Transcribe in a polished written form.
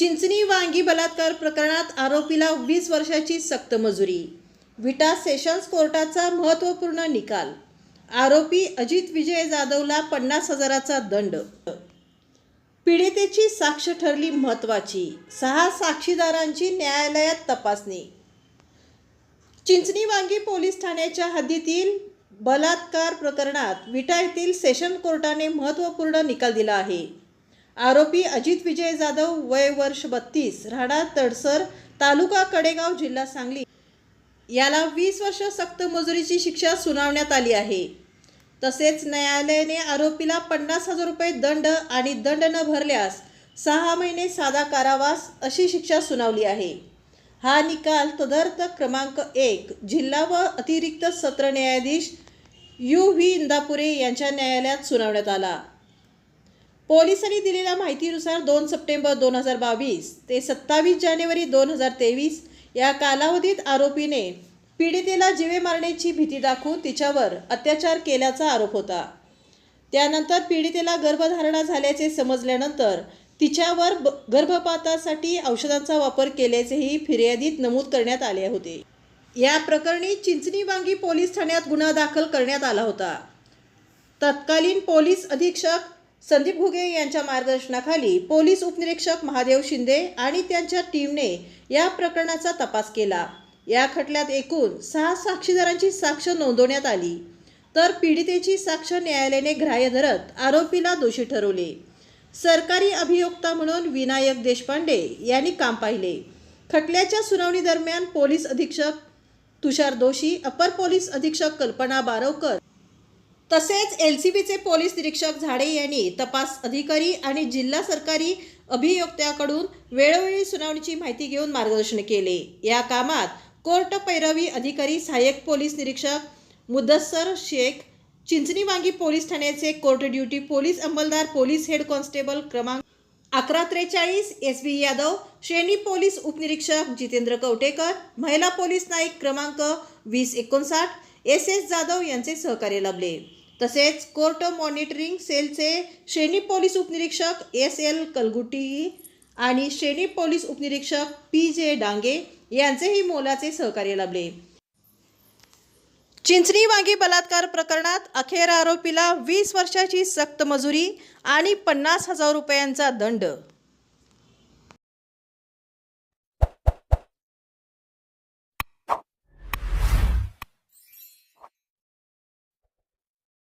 चिंचणी वांगी बलात्कार प्रकरणात आरोपीला 20 वर्षाची सक्त मजुरी। विटा सेशन्स कोर्टाचा महत्त्वपूर्ण निकाल। आरोपी अजित विजय जाधवला 50,000चा दंड। पीडितेची साक्ष ठरली महत्त्वाची। 6 साक्षीदारांची न्यायालयात तपासणी। चिंचणी वांगी पोलीस ठाण्याच्या हद्दीतील बलात्कार प्रकरणात विटा येथील सेशन कोर्टाने महत्त्वपूर्ण निकाल दिला आहे। आरोपी अजित विजय जाधव वय वर्ष 32 राहणार तडसर तालुका कडेगाव जिल्हा सांगली याला 20 वर्ष सक्त मजुरीची शिक्षा सुनावण्यात आली आहे। तसेच न्यायालयाने आरोपीला 50,000 रुपये दंड आणि दंड न भरल्यास 6 महिने साधा कारावास अशी शिक्षा सुनावली आहे। हा निकाल तदर्थ क्रमांक 1 जिल्हा व अतिरिक्त सत्र न्यायाधीश U.V. इंदापुरे यांच्या न्यायालयात सुनावण्यात आला। पोलिसांनी दिलेल्या माहितीनुसार 2 सप्टेंबर 2022 ते 27 जानेवारी 2023 या कालावधीत आरोपीने पीडितेला जीवे मारण्याची भीती दाखवून तिच्यावर अत्याचार केल्याचा आरोप होता। त्यानंतर पीडितेला गर्भधारणा झाल्याचे समजल्यानंतर तिच्यावर गर्भपातासाठी औषधांचा वापर केल्याचेही फिर्यादीत नमूद करण्यात आले होते। या प्रकरणी चिंचणी वांगी पोलीस ठाण्यात गुन्हा दाखल करण्यात आला होता। तत्कालीन पोलीस अधीक्षक संदीप घुगे यांच्या मार्गदर्शनाखाली पोलीस उपनिरीक्षक महादेव शिंदे आणि त्यांच्या टीमने या प्रकरणाचा तपास केला। या खटल्यात एकूण 6 साक्षीदारांची साक्ष नोंदवण्यात आली, तर पीडितेची साक्ष न्यायालयाने ग्राह्य धरत आरोपीला दोषी ठरवले। सरकारी अभियोक्ता म्हणून विनायक देशपांडे यांनी काम पाहिले। खटल्याच्या सुनावणी दरम्यान पोलीस अधीक्षक तुषार दोशी, अपर पोलीस अधीक्षक कल्पना बारवकर तसेच LCBचे पोलीस निरीक्षक झाडे यांनी तपास अधिकारी आणि जिल्हा सरकारी अभियोक्त्याकडून वेळोवेळी सुनावणीची माहिती घेऊन मार्गदर्शन केले। या कामात कोर्ट पैरवी अधिकारी सहाय्यक पोलीस निरीक्षक मुदस्सर शेख, चिंचणी वांगी पोलीस ठाण्याचे कोर्ट ड्युटी पोलीस अंमलदार पोलीस हेड कॉन्स्टेबल क्रमांक 1143 SB यादव, श्रेणी पोलीस उपनिरीक्षक जितेंद्र कवटेकर, महिला पोलीस नाईक क्रमांक 2059 SS जाधव यांचे सहकार्य लाभले। तसेच कोर्ट मॉनिटरिंग सेलचे श्रेणी पोलीस उपनिरीक्षक SL कलगुटी आणि श्रेणी पोलीस उपनिरीक्षक PJ डांगे यांचेही मोलाचे सहकार्य लाभले। चिंचणी वांगी बलात्कार प्रकरणात अखेर आरोपीला 20 वर्षाची सक्त मजुरी आणि 50,000 रुपयांचा दंड।